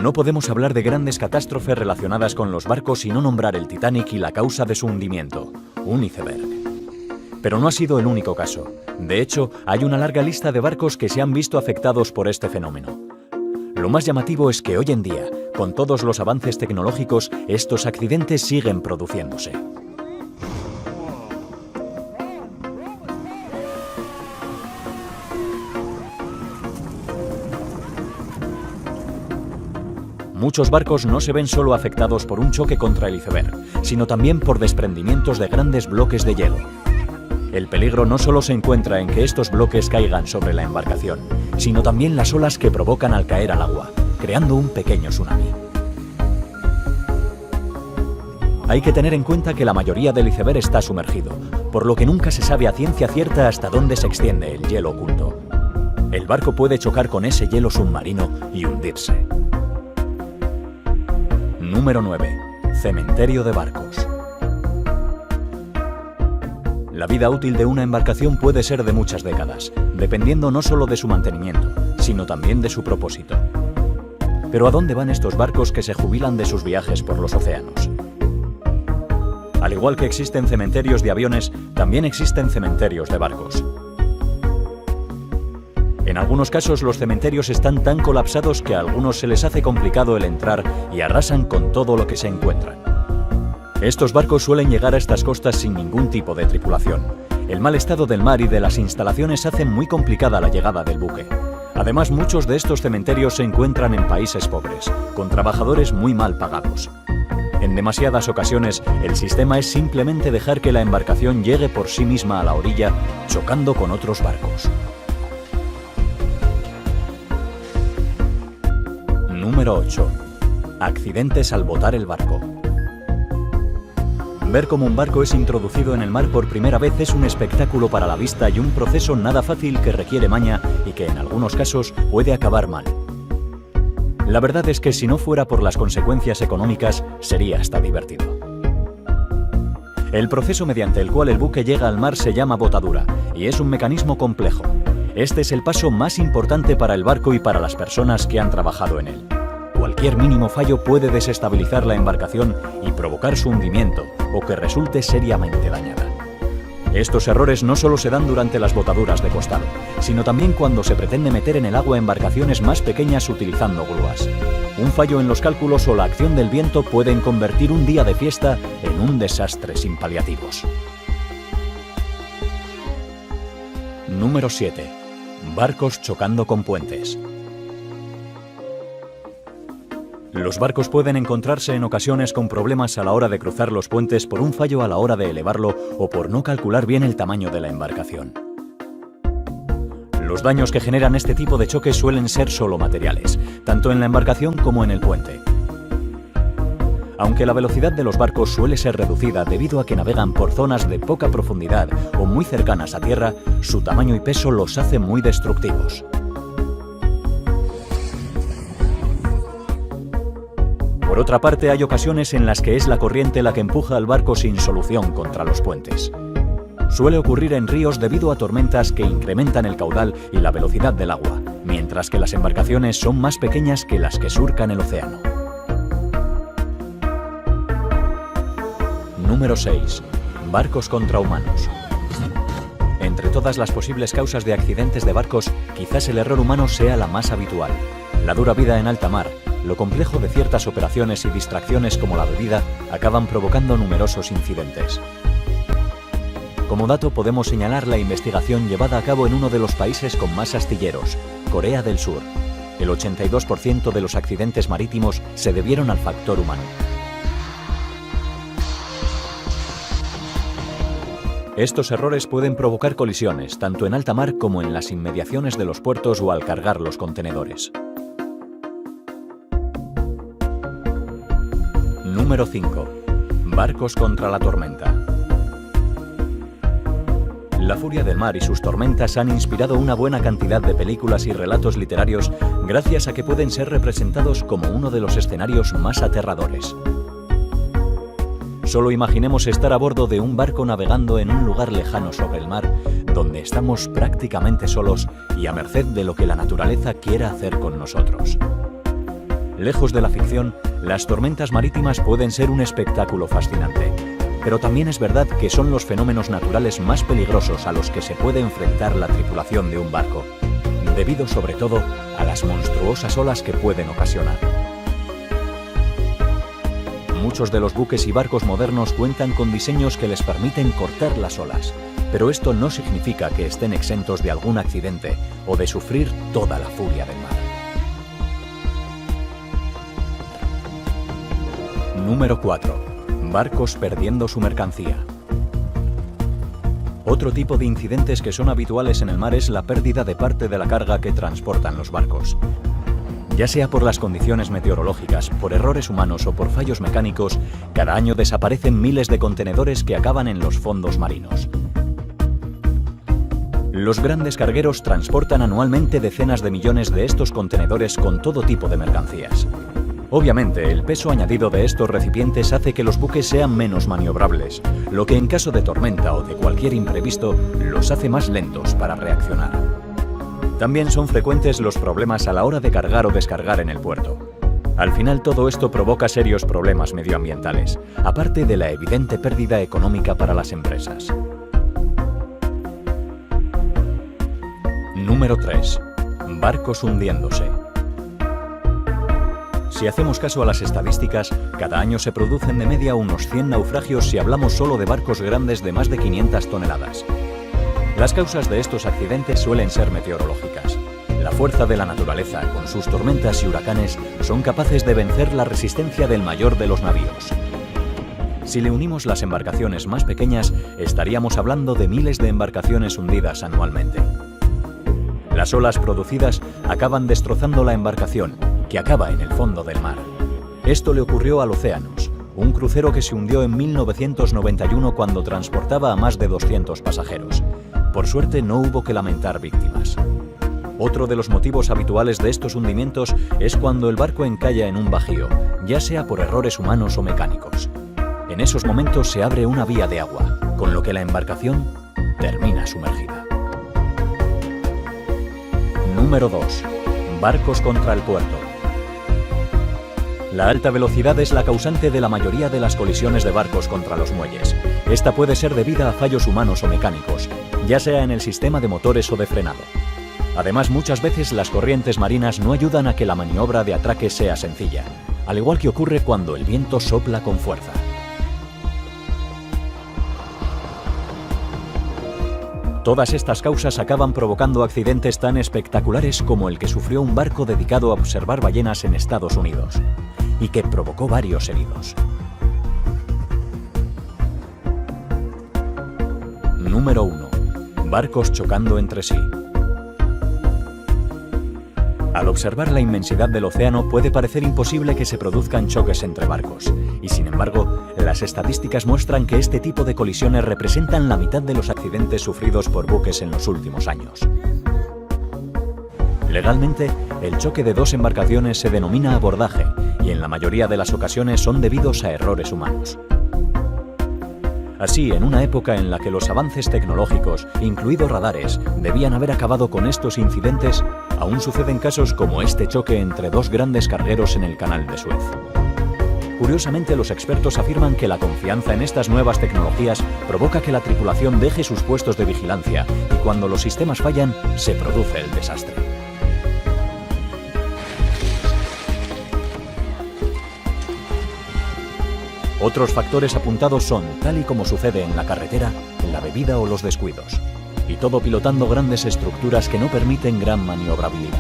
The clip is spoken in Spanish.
No podemos hablar de grandes catástrofes relacionadas con los barcos y no nombrar el Titanic y la causa de su hundimiento, un iceberg. Pero no ha sido el único caso. De hecho, hay una larga lista de barcos que se han visto afectados por este fenómeno. Lo más llamativo es que hoy en día, con todos los avances tecnológicos, estos accidentes siguen produciéndose. Muchos barcos no se ven solo afectados por un choque contra el iceberg, sino también por desprendimientos de grandes bloques de hielo. El peligro no solo se encuentra en que estos bloques caigan sobre la embarcación, sino también las olas que provocan al caer al agua, creando un pequeño tsunami. Hay que tener en cuenta que la mayoría del iceberg está sumergido, por lo que nunca se sabe a ciencia cierta hasta dónde se extiende el hielo oculto. El barco puede chocar con ese hielo submarino y hundirse. Número 9. Cementerio de barcos. La vida útil de una embarcación puede ser de muchas décadas, dependiendo no solo de su mantenimiento, sino también de su propósito. Pero ¿a dónde van estos barcos que se jubilan de sus viajes por los océanos? Al igual que existen cementerios de aviones, también existen cementerios de barcos. En algunos casos los cementerios están tan colapsados que a algunos se les hace complicado el entrar y arrasan con todo lo que se encuentran. Estos barcos suelen llegar a estas costas sin ningún tipo de tripulación. El mal estado del mar y de las instalaciones hacen muy complicada la llegada del buque. Además, muchos de estos cementerios se encuentran en países pobres, con trabajadores muy mal pagados. En demasiadas ocasiones, el sistema es simplemente dejar que la embarcación llegue por sí misma a la orilla, chocando con otros barcos. Número 8. Accidentes al botar el barco. Ver cómo un barco es introducido en el mar por primera vez es un espectáculo para la vista y un proceso nada fácil que requiere maña y que en algunos casos puede acabar mal. La verdad es que si no fuera por las consecuencias económicas, sería hasta divertido. El proceso mediante el cual el buque llega al mar se llama botadura y es un mecanismo complejo. Este es el paso más importante para el barco y para las personas que han trabajado en él. Cualquier mínimo fallo puede desestabilizar la embarcación y provocar su hundimiento o que resulte seriamente dañada. Estos errores no solo se dan durante las botaduras de costado, sino también cuando se pretende meter en el agua embarcaciones más pequeñas utilizando grúas. Un fallo en los cálculos o la acción del viento pueden convertir un día de fiesta en un desastre sin paliativos. Número 7. Barcos chocando con puentes. Los barcos pueden encontrarse en ocasiones con problemas a la hora de cruzar los puentes por un fallo a la hora de elevarlo o por no calcular bien el tamaño de la embarcación. Los daños que generan este tipo de choques suelen ser solo materiales, tanto en la embarcación como en el puente. Aunque la velocidad de los barcos suele ser reducida debido a que navegan por zonas de poca profundidad o muy cercanas a tierra, su tamaño y peso los hace muy destructivos. Por otra parte, hay ocasiones en las que es la corriente la que empuja al barco sin solución contra los puentes. Suele ocurrir en ríos debido a tormentas que incrementan el caudal y la velocidad del agua, mientras que las embarcaciones son más pequeñas que las que surcan el océano. Número 6. Barcos contra humanos. Entre todas las posibles causas de accidentes de barcos, quizás el error humano sea la más habitual. La dura vida en alta mar, lo complejo de ciertas operaciones y distracciones como la bebida acaban provocando numerosos incidentes. Como dato podemos señalar la investigación llevada a cabo en uno de los países con más astilleros, Corea del Sur. El 82% de los accidentes marítimos se debieron al factor humano. Estos errores pueden provocar colisiones tanto en alta mar como en las inmediaciones de los puertos o al cargar los contenedores. Número 5. Barcos contra la tormenta. La furia del mar y sus tormentas han inspirado una buena cantidad de películas y relatos literarios gracias a que pueden ser representados como uno de los escenarios más aterradores. Solo imaginemos estar a bordo de un barco navegando en un lugar lejano sobre el mar, donde estamos prácticamente solos y a merced de lo que la naturaleza quiera hacer con nosotros. Lejos de la ficción, las tormentas marítimas pueden ser un espectáculo fascinante. Pero también es verdad que son los fenómenos naturales más peligrosos a los que se puede enfrentar la tripulación de un barco, debido sobre todo a las monstruosas olas que pueden ocasionar. Muchos de los buques y barcos modernos cuentan con diseños que les permiten cortar las olas, pero esto no significa que estén exentos de algún accidente o de sufrir toda la furia del mar. Número 4. Barcos perdiendo su mercancía. Otro tipo de incidentes que son habituales en el mar es la pérdida de parte de la carga que transportan los barcos. Ya sea por las condiciones meteorológicas, por errores humanos o por fallos mecánicos, cada año desaparecen miles de contenedores que acaban en los fondos marinos. Los grandes cargueros transportan anualmente decenas de millones de estos contenedores con todo tipo de mercancías. Obviamente, el peso añadido de estos recipientes hace que los buques sean menos maniobrables, lo que en caso de tormenta o de cualquier imprevisto los hace más lentos para reaccionar. También son frecuentes los problemas a la hora de cargar o descargar en el puerto. Al final todo esto provoca serios problemas medioambientales, aparte de la evidente pérdida económica para las empresas. Número 3. Barcos hundiéndose. Si hacemos caso a las estadísticas, cada año se producen de media unos 100 naufragios si hablamos solo de barcos grandes de más de 500 toneladas. Las causas de estos accidentes suelen ser meteorológicas. La fuerza de la naturaleza, con sus tormentas y huracanes, son capaces de vencer la resistencia del mayor de los navíos. Si le unimos las embarcaciones más pequeñas, estaríamos hablando de miles de embarcaciones hundidas anualmente. Las olas producidas acaban destrozando la embarcación, que acaba en el fondo del mar. Esto le ocurrió al Oceanus, un crucero que se hundió en 1991 cuando transportaba a más de 200 pasajeros. Por suerte no hubo que lamentar víctimas. Otro de los motivos habituales de estos hundimientos es cuando el barco encalla en un bajío, ya sea por errores humanos o mecánicos. En esos momentos se abre una vía de agua, con lo que la embarcación termina sumergida. Número 2. Barcos contra el puerto. La alta velocidad es la causante de la mayoría de las colisiones de barcos contra los muelles. Esta puede ser debida a fallos humanos o mecánicos, ya sea en el sistema de motores o de frenado. Además, muchas veces las corrientes marinas no ayudan a que la maniobra de atraque sea sencilla, al igual que ocurre cuando el viento sopla con fuerza. Todas estas causas acaban provocando accidentes tan espectaculares como el que sufrió un barco dedicado a observar ballenas en Estados Unidos, y que provocó varios heridos. Número 1. Barcos chocando entre sí. Al observar la inmensidad del océano puede parecer imposible que se produzcan choques entre barcos, y sin embargo, las estadísticas muestran que este tipo de colisiones representan la mitad de los accidentes sufridos por buques en los últimos años. Legalmente, el choque de dos embarcaciones se denomina abordaje, y en la mayoría de las ocasiones son debidos a errores humanos. Así, en una época en la que los avances tecnológicos, incluidos radares, debían haber acabado con estos incidentes, aún suceden casos como este choque entre dos grandes cargueros en el Canal de Suez. Curiosamente, los expertos afirman que la confianza en estas nuevas tecnologías provoca que la tripulación deje sus puestos de vigilancia y cuando los sistemas fallan, se produce el desastre. Otros factores apuntados son, tal y como sucede en la carretera, la bebida o los descuidos, y todo pilotando grandes estructuras que no permiten gran maniobrabilidad.